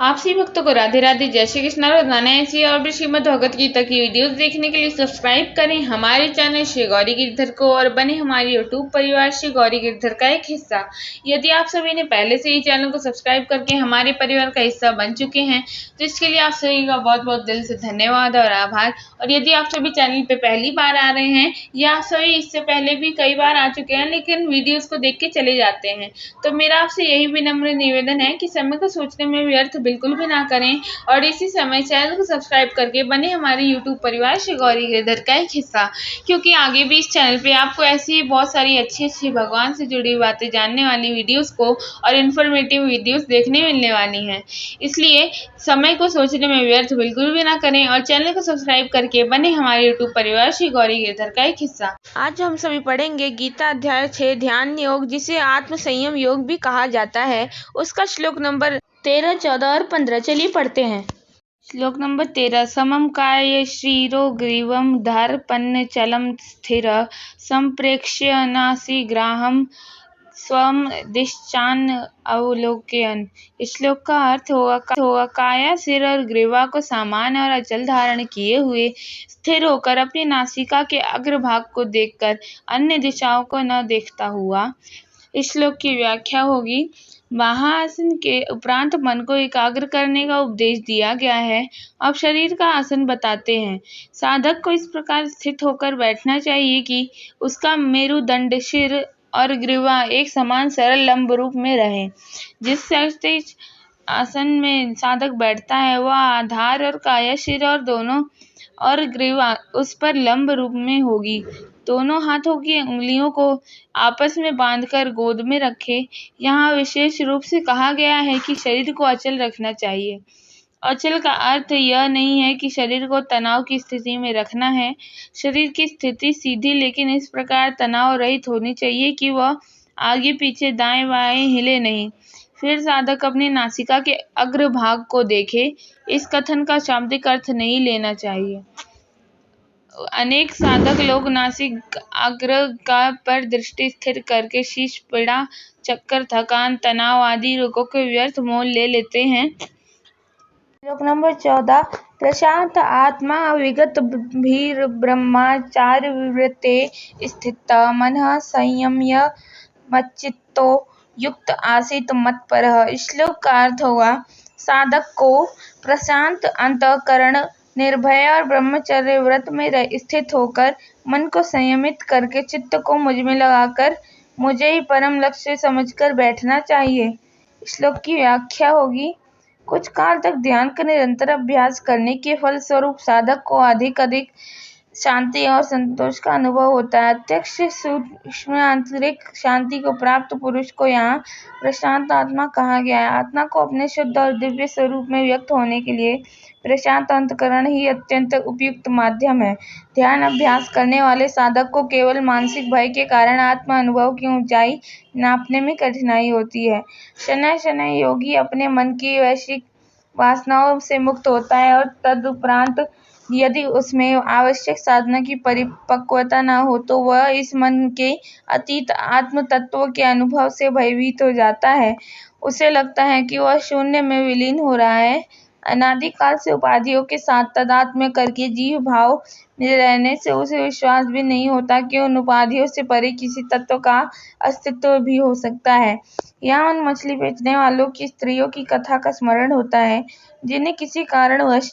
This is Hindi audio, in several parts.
आप सभी भक्तों को राधे राधे, जय श्री कृष्ण। रोजाना ऐसी और भी श्रीमद् भगवत गीता की वीडियोस देखने के लिए सब्सक्राइब करें हमारे चैनल श्री गौरी गिरधर को और बने हमारे यूट्यूब परिवार श्री गौरी गिरधर का एक हिस्सा। यदि आप सभी ने पहले से ही चैनल को सब्सक्राइब करके हमारे परिवार का हिस्सा बन चुके हैं तो इसके लिए आप सभी का बहुत बहुत दिल से धन्यवाद और आभार। और यदि आप सभी चैनल पे पहली बार आ रहे हैं या आप सभी इससे पहले भी कई बार आ चुके हैं लेकिन वीडियोस को देख के चले जाते हैं, तो मेरा आपसे यही विनम्र निवेदन है कि समय को सोचने में व्यर्थ बिल्कुल भी ना करें और इसी समय चैनल को सब्सक्राइब करके बने हमारे यूट्यूब परिवार श्री गौरी गिरधर का एक हिस्सा, क्योंकि आगे भी इस चैनल पे आपको ऐसी ही बहुत सारी अच्छी अच्छी भगवान से जुड़ी बातें जानने वाली वीडियोस को और इन्फॉर्मेटिव वीडियोस देखने मिलने वाली हैं। इसलिए समय को सोचने में व्यर्थ बिल्कुल भी ना करें और चैनल को सब्सक्राइब करके बने हमारे यूट्यूब परिवार श्री गौरी गिरधर का एक हिस्सा। आज हम सभी पढ़ेंगे गीता अध्याय 6 ध्यान योग, जिसे आत्म संयम योग भी कहा जाता है। उसका श्लोक नंबर 13, 14 और 15 चलिए पढ़ते हैं। श्लोक नंबर 13। समम काय श्रीरो ग्रीवम धारपन्न चलम स्थिर संप्रेक्ष्य नासिग्राहम स्वम दिश्चान अवलोकयन। इस श्लोक का अर्थ होगा काया, सिर और ग्रीवा को सामान्य और अचल धारण किए हुए स्थिर होकर अपनी नासिका के अग्रभाग को देखकर अन्य दिशाओं को न देखता हुआ। इस श्लोक की व्याख्या होगी, महाआसन के उपरांत मन को एकाग्र करने का उपदेश दिया गया है। अब शरीर का आसन बताते हैं। साधक को इस प्रकार स्थित होकर बैठना चाहिए कि उसका मेरुदंड, सिर और ग्रीवा एक समान सरल लंब रूप में रहे। जिस आसन में साधक बैठता है वह आधार और काया, सिर और दोनों और ग्रीवा उस पर लंब रूप में होगी। दोनों हाथों की उंगलियों को आपस में बांधकर गोद में रखे। यहाँ विशेष रूप से कहा गया है कि शरीर को अचल रखना चाहिए। अचल का अर्थ यह नहीं है कि शरीर को तनाव की स्थिति में रखना है। शरीर की स्थिति सीधी लेकिन इस प्रकार तनाव रहित होनी चाहिए कि वह आगे पीछे दाएं बाएं हिले नहीं। फिर साधक अपनी नासिका के अग्रभाग को देखे। इस कथन का शाब्दिक अर्थ नहीं लेना चाहिए। अनेक साधक लोग नासिक अग्र का पर दृष्टि स्थिर करके शीश पीड़ा, चक्कर, थकान, तनाव आदि रोगों के व्यर्थ मोल ले लेते हैं। श्लोक नंबर 14। प्रशांत आत्मा विगत भीर ब्रह्मचार्य विवृते स्थित मनः संयम्य मच्चित्तो युक्त आसीत मत्परः। इस श्लोक का अर्थ होगा, साधक को प्रशांत अंतःकरण, निर्भय और ब्रह्मचर्य व्रत में स्थित होकर मन को संयमित करके चित्त को मुझ में लगाकर मुझे ही परम लक्ष्य समझकर बैठना चाहिए। श्लोक की व्याख्या होगी, कुछ काल तक ध्यान का निरंतर अभ्यास करने के फलस्वरूप साधक को अधिक शांति और संतोष का अनुभव होता है। अत्यक्ष सूक्ष्म आंतरिक शांति को प्राप्त पुरुष को यहाँ प्रशांत आत्मा कहा गया है। आत्मा को अपने शुद्ध और दिव्य स्वरूप में व्यक्त होने के लिए प्रशांत अंतःकरण ही अत्यंत उपयुक्त माध्यम है। ध्यान अभ्यास करने वाले साधक को केवल मानसिक भय के कारण आत्म अनुभव की ऊंचाई नापने में कठिनाई होती है। शनैः शनैः योगी अपने मन की वैश्विक वासनाओं से मुक्त होता है और तदुपरांत यदि उसमें आवश्यक साधना की परिपक्वता न हो तो वह इस मन के अतीत आत्म तत्व के अनुभव से भयभीत हो जाता है। उसे लगता है कि वह शून्य में विलीन हो रहा है। अनादिकाल से उपाधियों के साथ तादात्म्य करके जीव भाव में रहने से उसे विश्वास भी नहीं होता कि उन उपाधियों से परे किसी तत्व का अस्तित्व भी हो सकता है। यहाँ उन मछली बेचने वालों की स्त्रियों की कथा का स्मरण होता है जिन्हें किसी कारणवश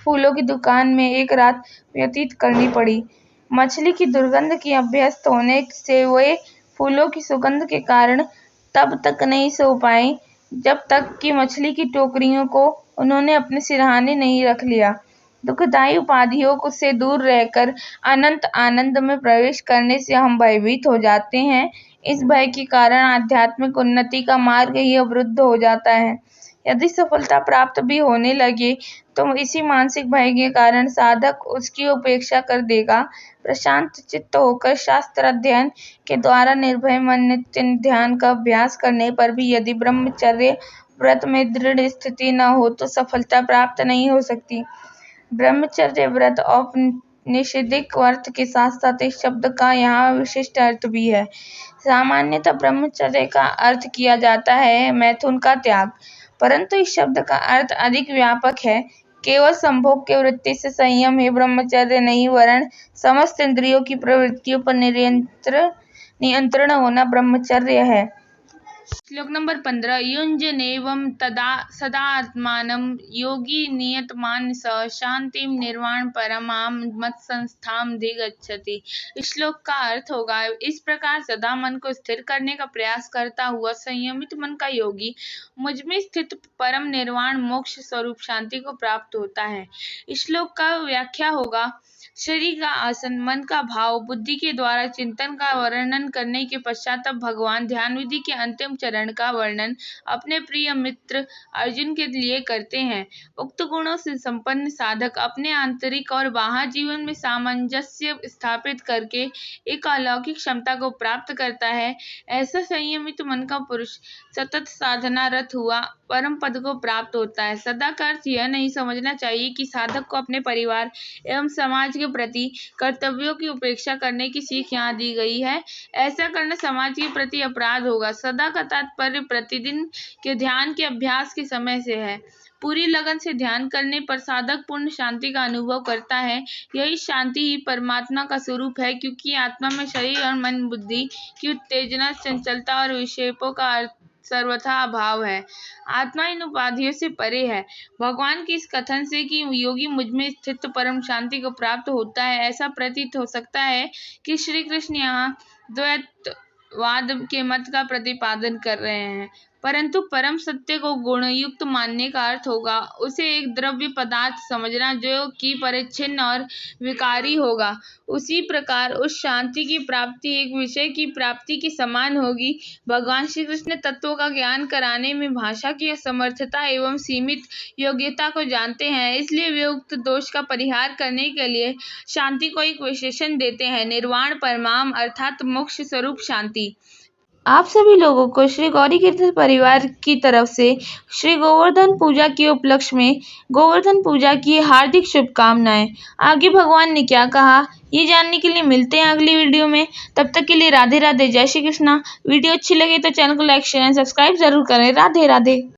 फूलों की दुकान में एक रात व्यतीत करनी पड़ी। मछली की दुर्गंध की अभ्यस्त होने से वे फूलों की सुगंध के कारण तब तक नहीं सो पाए जब तक कि मछली की टोकरियों को उन्होंने अपने सिरहाने नहीं रख लिया। दुखदायी उपाधियों से दूर रहकर अनंत आनंद में प्रवेश करने से हम भयभीत हो जाते हैं। इस भय के कारण आध्यात्मिक उन्नति का मार्ग ही अवरुद्ध हो जाता है। यदि सफलता प्राप्त भी होने लगे तो इसी मानसिक भय के कारण साधक उसकी उपेक्षा कर देगा। प्रशांत चित्त होकर शास्त्र अध्ययन के द्वारा निर्भय मन नित्य ध्यान का अभ्यास करने पर भी यदि ब्रह्मचर्य व्रत में दृढ़ स्थिति न हो तो सफलता प्राप्त नहीं हो सकती। ब्रह्मचर्य व्रत औपनिषदिक अर्थ के साथ साथ इस शब्द का यहाँ विशिष्ट अर्थ भी है। सामान्यतः ब्रह्मचर्य का अर्थ किया जाता है मैथुन का त्याग। परंतु इस शब्द का अर्थ अधिक व्यापक है। केवल संभोग की वृत्ति से संयम ही ब्रह्मचर्य नहीं, वरन समस्त इंद्रियों की प्रवृत्तियों पर नियंत्रण होना ब्रह्मचर्य है। श्लोक नंबर 15 युञ्जनेवं तदा सदात्मानं योगी नियतमानसः शांतिं निर्वाण परमां मत्संस्थां अधिगच्छति। इस श्लोक का अर्थ होगा, इस प्रकार सदा मन को स्थिर करने का प्रयास करता हुआ संयमित मन का योगी मुझमें स्थित परम निर्वाण मोक्ष स्वरूप शांति को प्राप्त होता है। इस श्लोक का व्याख्या होगा, शरीर का आसन, मन का भाव, बुद्धि के द्वारा चिंतन का वर्णन करने के पश्चात अब भगवान ध्यान विधि के अंतिम चरण का वर्णन अपने प्रिय मित्र अर्जुन के लिए करते हैं। उक्त गुणों से संपन्न साधक अपने आंतरिक और बाह्य जीवन में सामंजस्य स्थापित करके एक अलौकिक क्षमता को प्राप्त करता है। ऐसा संयमित मन का पुरुष सतत साधनारत हुआ परम पद को प्राप्त होता है। सदा का अर्थ यह नहीं समझना चाहिए कि साधक को अपने परिवार एवं समाज के प्रति कर्तव्यों की उपेक्षा करने की सीख यहाँ दी गई है। ऐसा करना समाज के प्रति अपराध होगा। सदा का तात्पर्य प्रतिदिन के ध्यान के अभ्यास के समय से है। पूरी लगन से ध्यान करने पर साधक पूर्ण शांति का अनुभव करता है। यही शांति ही परमात्मा का स्वरूप है, क्योंकि आत्मा में शरीर और मन बुद्धि की उत्तेजना, चंचलता और विक्षेपों का सर्वथा अभाव है। आत्मा इन उपाधियों से परे है। भगवान के इस कथन से कि योगी मुझमें स्थित परम शांति को प्राप्त होता है, ऐसा प्रतीत हो सकता है कि श्री कृष्ण यहाँ द्वैतवाद के मत का प्रतिपादन कर रहे हैं, परंतु परम सत्य को गुणयुक्त मानने का अर्थ होगा उसे एक द्रव्य पदार्थ समझना जो कि परिच्छिन्न और विकारी होगा। उसी प्रकार उस शांति की प्राप्ति एक विषय की प्राप्ति के समान होगी। भगवान श्री कृष्ण तत्वों का ज्ञान कराने में भाषा की असमर्थता एवं सीमित योग्यता को जानते हैं, इसलिए वे उक्त दोष का परिहार करने के लिए शांति को एक विशेषण देते हैं, निर्वाण परमाम अर्थात मोक्ष स्वरूप शांति। आप सभी लोगों को श्री गौरी कीर्तन परिवार की तरफ से श्री गोवर्धन पूजा के उपलक्ष्य में गोवर्धन पूजा की हार्दिक शुभकामनाएं। आगे भगवान ने क्या कहा, ये जानने के लिए मिलते हैं अगली वीडियो में। तब तक के लिए राधे राधे, जय श्री कृष्णा। वीडियो अच्छी लगे तो चैनल को लाइक, शेयर एंड सब्सक्राइब जरूर करें। राधे राधे।